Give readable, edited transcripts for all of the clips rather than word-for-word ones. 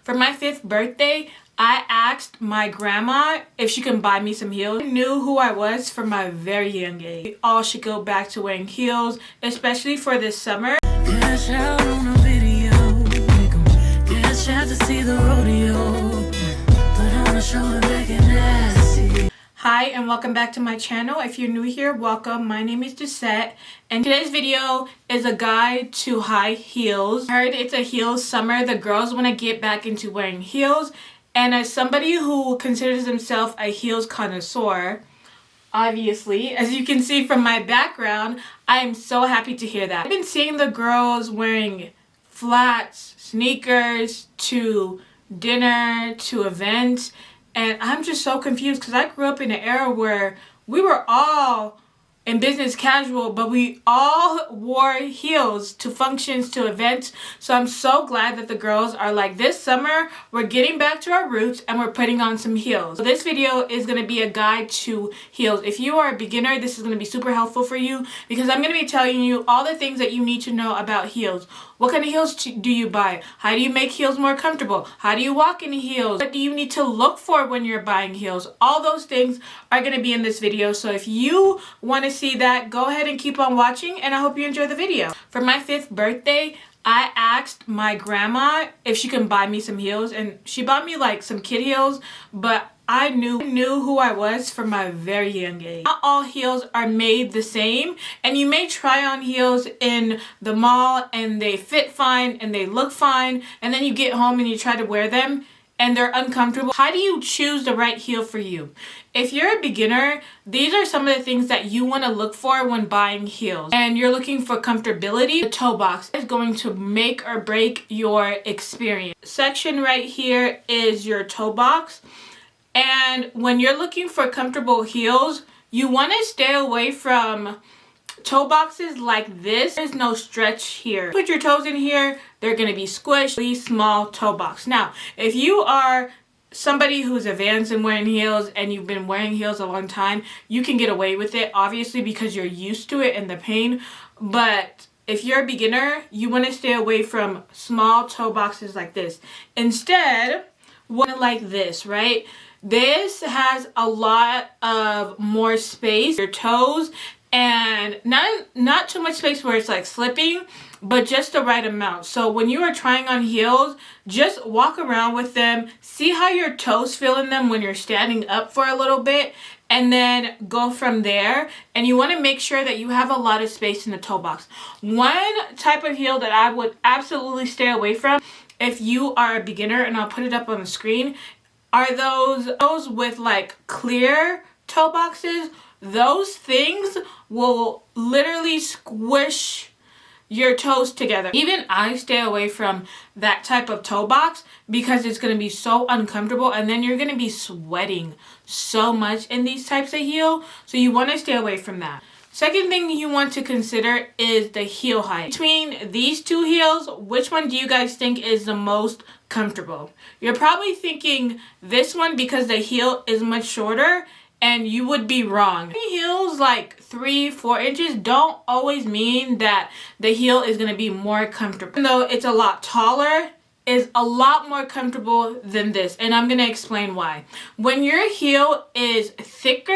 For my 5th birthday, I asked my grandma if she can buy me some heels. I knew who I was from my very young age. We all should go back to wearing heels, especially for this summer. Cash out on a video, cash out to see the rodeo, put on a show and make it nasty. Hi and welcome back to my channel. If you're new here, welcome. My name is Doucette and today's video is a guide to high heels. I heard it's a heels summer. The girls want to get back into wearing heels, and as somebody who considers himself a heels connoisseur, obviously, as you can see from my background, I am so happy to hear that. I've been seeing the girls wearing flats, sneakers to dinner, to events, and I'm just so confused because I grew up in an era where we were all in business casual, but we all wore heels to functions, to events. So I'm so glad that the girls are like, this summer, we're getting back to our roots and we're putting on some heels. So this video is going to be a guide to heels. If you are a beginner, this is going to be super helpful for you because I'm going to be telling you all the things that you need to know about heels. What kind of heels do you buy? How do you make heels more comfortable? How do you walk in heels? What do you need to look for when you're buying heels? All those things are going to be in this video. So if you want to see that, go ahead and keep on watching, and I hope you enjoy the video. For my 5th birthday, I asked my grandma if she can buy me some heels, and she bought me like some kid heels, but I knew who I was from my very young age. Not all heels are made the same, and you may try on heels in the mall and they fit fine and they look fine, and then you get home and you try to wear them and they're uncomfortable. How do you choose the right heel for you? If you're a beginner, these are some of the things that you want to look for when buying heels. And you're looking for comfortability, the toe box is going to make or break your experience. Section right here is your toe box. And when you're looking for comfortable heels, you want to stay away from toe boxes like this. There's no stretch here. Put your toes in here, they're going to be squished. Really small toe box. Now, if you are somebody who's advanced in wearing heels and you've been wearing heels a long time, you can get away with it, obviously, because you're used to it and the pain. But if you're a beginner, you want to stay away from small toe boxes like this. Instead, one like this, right? This has a lot of more space, your toes, and not too much space where it's like slipping, but just the right amount. So when you are trying on heels, just walk around with them, see how your toes feel in them when you're standing up for a little bit, and then go from there. And you want to make sure that you have a lot of space in the toe box. One type of heel that I would absolutely stay away from if you are a beginner, and I'll put it up on the screen, are those with like clear toe boxes. Those things will literally squish your toes together. Even I stay away from that type of toe box because it's going to be so uncomfortable, and then you're going to be sweating so much in these types of heel. So you want to stay away from that. Second thing you want to consider is the heel height. Between these two heels, which one do you guys think is the most comfortable? You're probably thinking this one because the heel is much shorter, and you would be wrong. Heels like 3-4 inches don't always mean that the heel is going to be more comfortable. Even though it's a lot taller, is a lot more comfortable than this, and I'm going to explain why. When your heel is thicker,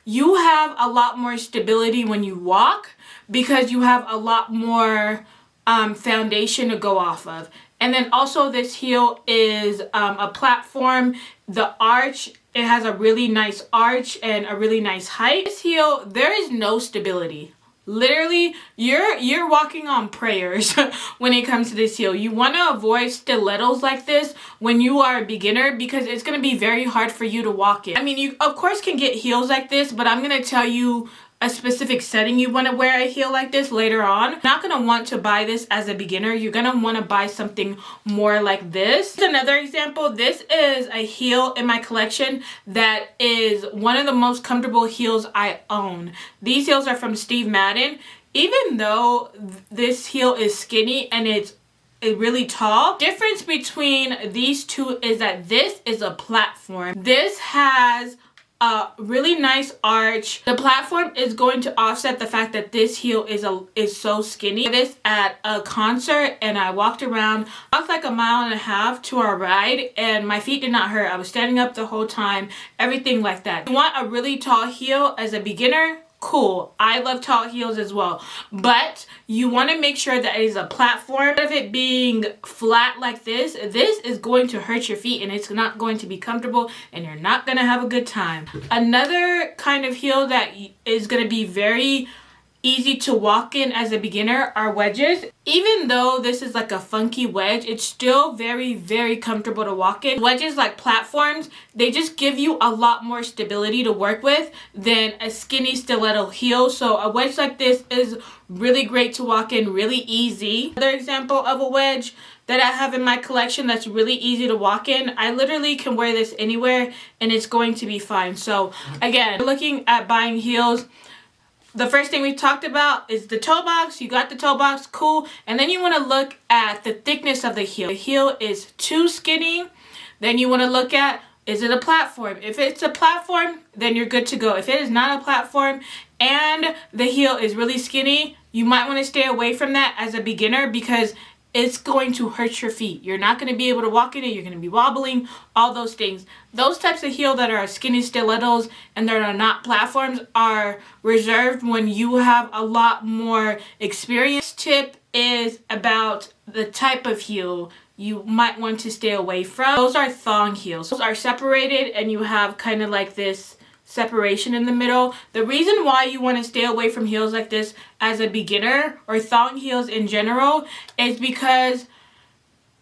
you have a lot more stability when you walk because you have a lot more foundation to go off of. And then also this heel is a platform. The arch, it has a really nice arch and a really nice height. This heel, there is no stability. Literally, you're walking on prayers when it comes to this heel. You want to avoid stilettos like this when you are a beginner because it's going to be very hard for you to walk in. I mean, you of course can get heels like this, but I'm going to tell you a specific setting you want to wear a heel like this later on. You're not going to want to buy this as a beginner. You're going to want to buy something more like this. Here's another example. This is a heel in my collection that is one of the most comfortable heels I own. These heels are from Steve Madden. Even though this heel is skinny and it's really tall, difference between these two is that this is a platform. This has a really nice arch. The platform is going to offset the fact that this heel is so skinny. This at a concert, and I walked like a mile and a half to our ride, and my feet did not hurt. I was standing up the whole time, everything like that. You want a really tall heel as a beginner? Cool. I love tall heels as well, but you want to make sure that it is a platform. Instead of it being flat like this is going to hurt your feet, and it's not going to be comfortable, and you're not going to have a good time. Another kind of heel that is going to be very easy to walk in as a beginner are wedges. Even though this is like a funky wedge, it's still very, very comfortable to walk in. Wedges, like platforms, they just give you a lot more stability to work with than a skinny stiletto heel. So a wedge like this is really great to walk in, really easy. Another example of a wedge that I have in my collection that's really easy to walk in. I literally can wear this anywhere and it's going to be fine. So again, looking at buying heels, the first thing we talked about is the toe box. You got the toe box, cool. And then you want to look at the thickness of the heel. The heel is too skinny. Then you want to look at, is it a platform? If it's a platform, then you're good to go. If it is not a platform and the heel is really skinny, you might want to stay away from that as a beginner because it's going to hurt your feet. You're not going to be able to walk in it. You're going to be wobbling, all those things. Those types of heel that are skinny stilettos and that are not platforms are reserved when you have a lot more experience. Tip is about the type of heel you might want to stay away from. Those are thong heels. Those are separated and you have kind of like this separation in the middle. The reason why you want to stay away from heels like this as a beginner, or thong heels in general, is because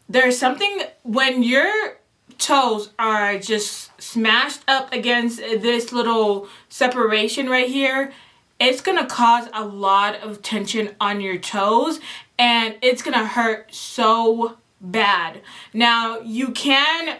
there's something when your toes are just smashed up against this little separation right here, it's gonna cause a lot of tension on your toes and it's gonna hurt so bad. Now you can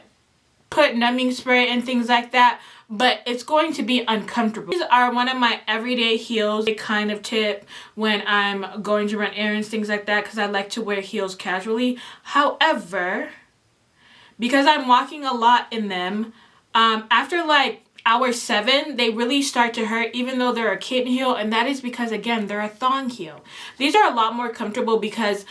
put numbing spray and things like that, but it's going to be uncomfortable. These are one of my everyday heels, a kind of tip when I'm going to run errands, things like that, because I like to wear heels casually. However, because I'm walking a lot in them, after like hour 7, they really start to hurt, even though they're a kitten heel, and that is because, again, they're a thong heel. These are a lot more comfortable because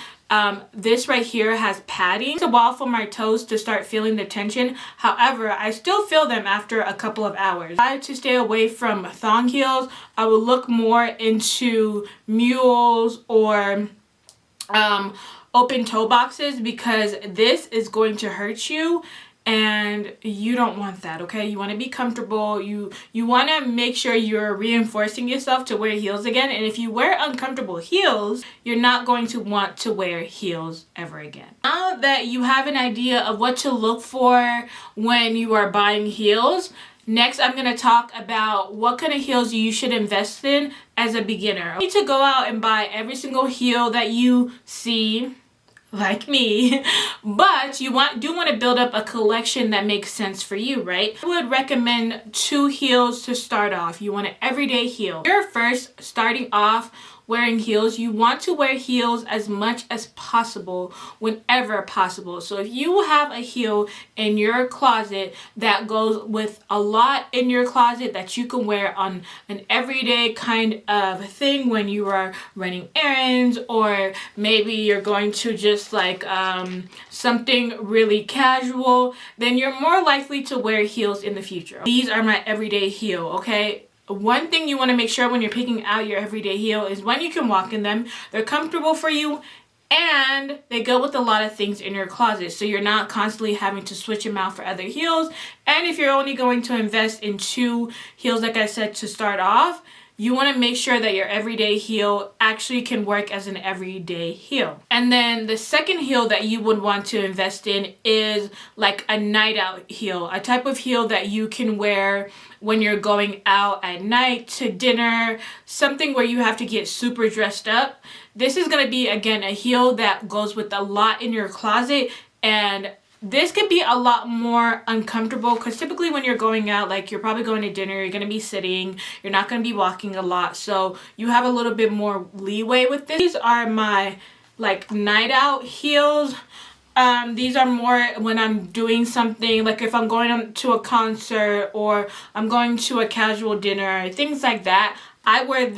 this right here has padding. It's a while for my toes to start feeling the tension. However, I still feel them after a couple of hours. If I had to stay away from thong heels, I would look more into mules or open toe boxes, because this is going to hurt you and you don't want that, okay? You want to be comfortable. You want to make sure you're reinforcing yourself to wear heels again. And if you wear uncomfortable heels, you're not going to want to wear heels ever again. Now that you have an idea of what to look for when you are buying heels, next I'm going to talk about what kind of heels you should invest in as a beginner. You need to go out and buy every single heel that you see, like me, but you do want to build up a collection that makes sense for you, right? I would recommend 2 heels to start off. You want an everyday heel. If you're first starting off wearing heels, you want to wear heels as much as possible whenever possible. So if you have a heel in your closet that goes with a lot in your closet that you can wear on an everyday kind of thing when you are running errands, or maybe you're going to just like something really casual, then you're more likely to wear heels in the future. These are my everyday heel, okay? One thing you want to make sure when you're picking out your everyday heel is when you can walk in them, they're comfortable for you, and they go with a lot of things in your closet, so you're not constantly having to switch them out for other heels. And if you're only going to invest in 2 heels, like I said, to start off, you want to make sure that your everyday heel actually can work as an everyday heel. And then the second heel that you would want to invest in is like a night out heel, a type of heel that you can wear when you're going out at night to dinner, something where you have to get super dressed up. This is going to be, again, a heel that goes with a lot in your closet, and this could be a lot more uncomfortable because typically when you're going out, like you're probably going to dinner, you're going to be sitting, you're not going to be walking a lot, so you have a little bit more leeway with this. These are my like night out heels. These are more when I'm doing something, like if I'm going to a concert or I'm going to a casual dinner, things like that. I wear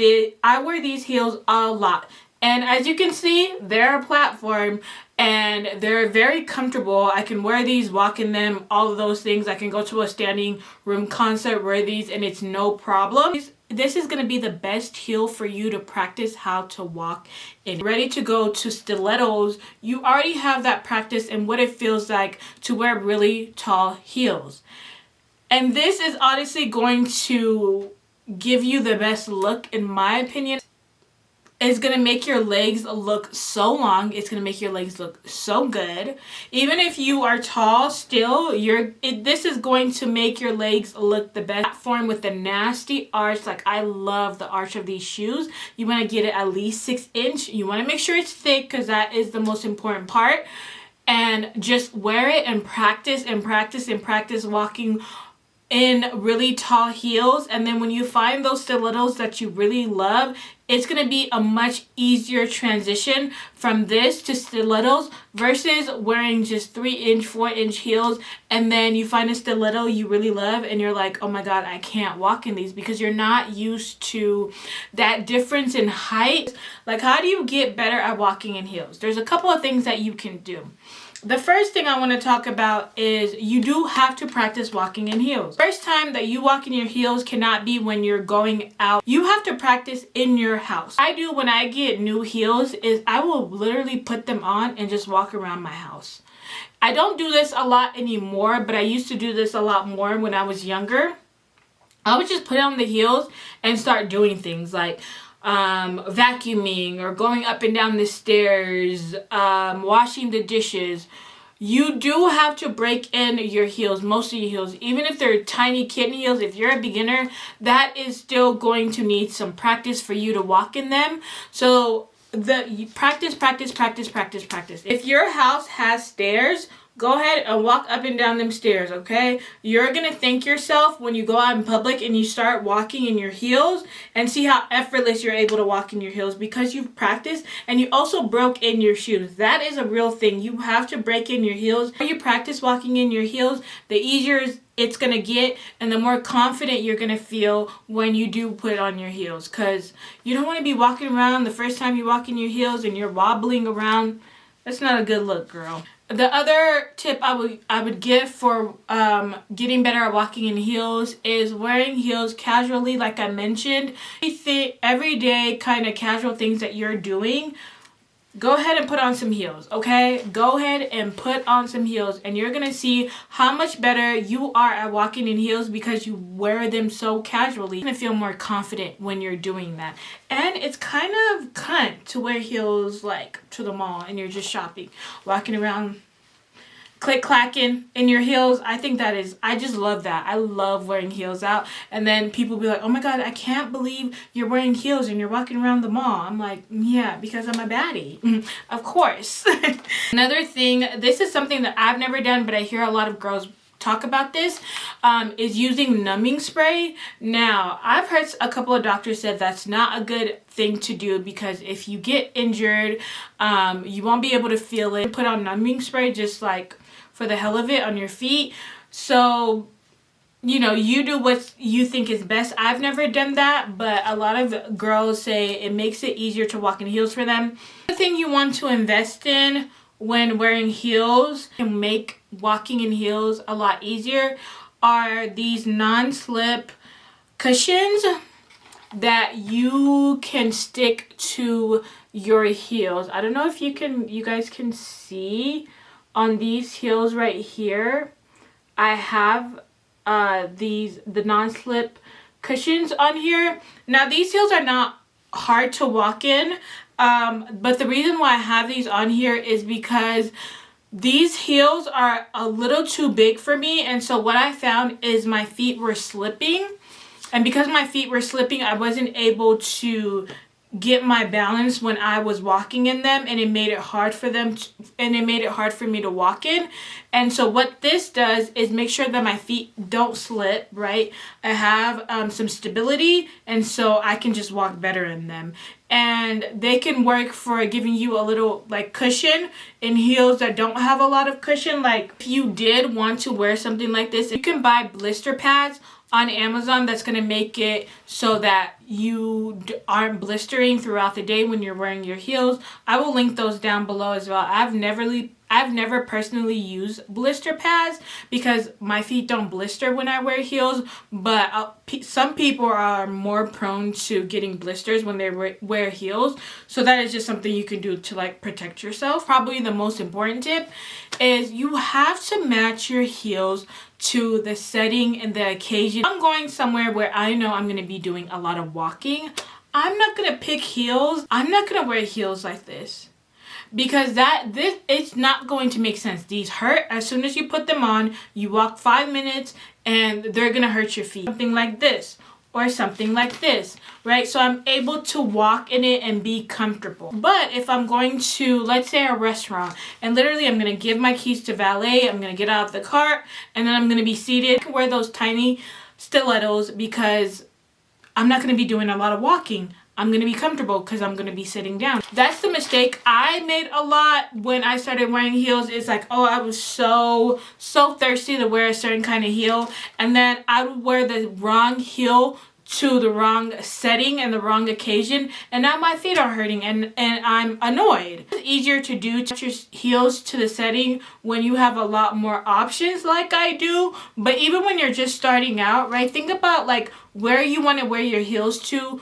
these heels a lot. And as you can see, they're a platform and they're very comfortable. I can wear these, walk in them, all of those things. I can go to a standing room concert, wear these, and it's no problem. This is going to be the best heel for you to practice how to walk in. Ready to go to stilettos, you already have that practice and what it feels like to wear really tall heels. And this is honestly going to give you the best look, in my opinion. It's going to make your legs look so long. It's going to make your legs look so good. Even if you are tall still, this is going to make your legs look the best. Platform with the nasty arch. Like, I love the arch of these shoes. You want to get it at least 6 inch. You want to make sure it's thick because that is the most important part. And just wear it and practice and practice and practice walking in really tall heels. And then when you find those stilettos that you really love, it's going to be a much easier transition from this to stilettos versus wearing just 3-inch, 4-inch heels. And then you find a stiletto you really love and you're like, oh my God, I can't walk in these, because you're not used to that difference in height. Like, how do you get better at walking in heels? There's a couple of things that you can do. The first thing I want to talk about is you do have to practice walking in heels. First time that you walk in your heels cannot be when you're going out. You have to practice in your house. I do when I get new heels is I will literally put them on and just walk around my house. I don't do this a lot anymore, but I used to do this a lot more when I was younger. I would just put on the heels and start doing things like vacuuming or going up and down the stairs, washing the dishes. You do have to break in your heels, most of your heels, even if they're tiny kitten heels. If you're a beginner, that is still going to need some practice for you to walk in them. So practice. If your house has stairs, go ahead and walk up and down them stairs, okay? You're going to thank yourself when you go out in public and you start walking in your heels, and see how effortless you're able to walk in your heels because you've practiced and you also broke in your shoes. That is a real thing. You have to break in your heels. The more you practice walking in your heels, the easier it's going to get and the more confident you're going to feel when you do put on your heels, because you don't want to be walking around the first time you walk in your heels and you're wobbling around. That's not a good look, girl. The other tip I would give for getting better at walking in heels is wearing heels casually, like I mentioned. Everyday kind of casual things that you're doing, go ahead and put on some heels, okay? Go ahead and put on some heels and you're going to see how much better you are at walking in heels because you wear them so casually. You're going to feel more confident when you're doing that. And it's kind of cunt to wear heels like to the mall and you're just shopping, walking around click-clacking in your heels. I just love that. I love wearing heels out. And then people be like, oh my God, I can't believe you're wearing heels and you're walking around the mall. I'm like, yeah, because I'm a baddie. Of course. Another thing, this is something that I've never done, but I hear a lot of girls talk about this, is using numbing spray. Now, I've heard a couple of doctors said that's not a good thing to do because if you get injured, you won't be able to feel it. Put on numbing spray just like for the hell of it on your feet. So, you know, you do what you think is best. I've never done that, but a lot of girls say it makes it easier to walk in heels for them. The thing you want to invest in when wearing heels and make walking in heels a lot easier are these non-slip cushions that you can stick to your heels. I don't know if you guys can see on these heels right here. I have the non-slip cushions on here. Now these heels are not hard to walk in, but the reason why I have these on here is because these heels are a little too big for me, and so what I found is my feet were slipping, and because my feet were slipping, I wasn't able to get my balance when I was walking in them, and it made it hard for them to, and it made it hard for me to walk in. And so what this does is make sure that my feet don't slip, right? I have some stability, and so I can just walk better in them. And they can work for giving you a little like cushion in heels that don't have a lot of cushion. Like if you did want to wear something like this, you can buy blister pads on Amazon that's going to make it so that you aren't blistering throughout the day when you're wearing your heels. I will link those down below as well. I've never personally used blister pads because my feet don't blister when I wear heels, but some people are more prone to getting blisters when they wear heels. So that is just something you can do to like protect yourself. Probably the most important tip is you have to match your heels to the setting and the occasion. I'm going somewhere where I know I'm going to be doing a lot of walking. I'm not going to pick heels. I'm not going to wear heels like this, because it's not going to make sense. These hurt as soon as you put them on. You walk 5 minutes and they're going to hurt your feet. Something like this or something like this, right? So I'm able to walk in it and be comfortable. But if I'm going to, let's say, a restaurant, and literally I'm going to give my keys to valet, I'm going to get out of the cart, and then I'm going to be seated. I can wear those tiny stilettos because I'm not going to be doing a lot of walking. I'm going to be comfortable because I'm going to be sitting down. That's the mistake I made a lot when I started wearing heels. It's like, oh, I was so thirsty to wear a certain kind of heel. And then I would wear the wrong heel to the wrong setting and the wrong occasion. And now my feet are hurting and I'm annoyed. It's easier to do to your heels to the setting when you have a lot more options like I do. But even when you're just starting out, right? Think about like where you want to wear your heels to,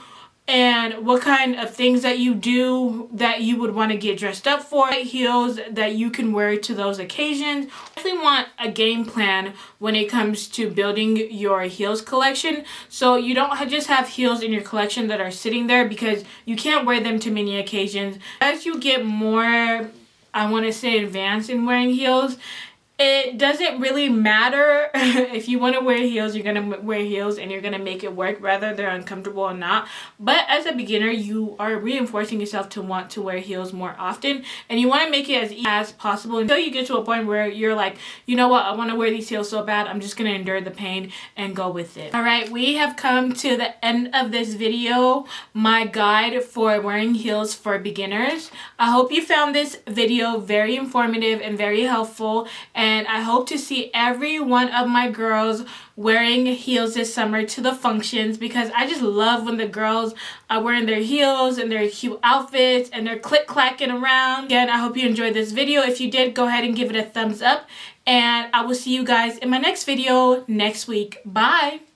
and what kind of things that you do that you would want to get dressed up for. Heels that you can wear to those occasions. I definitely want a game plan when it comes to building your heels collection, so you don't just have heels in your collection that are sitting there because you can't wear them to many occasions. As you get more, I want to say, advanced in wearing heels, it doesn't really matter if you want to wear heels. You're going to wear heels and you're going to make it work, whether they're uncomfortable or not. But as a beginner, you are reinforcing yourself to want to wear heels more often, and you want to make it as easy as possible until you get to a point where you're like, you know what, I want to wear these heels so bad, I'm just going to endure the pain and go with it. All right, we have come to the end of this video, my guide for wearing heels for beginners. I hope you found this video very informative and very helpful, and I hope to see every one of my girls wearing heels this summer to the functions, because I just love when the girls are wearing their heels and their cute outfits and they're click-clacking around. Again, I hope you enjoyed this video. If you did, go ahead and give it a thumbs up, and I will see you guys in my next video next week. Bye!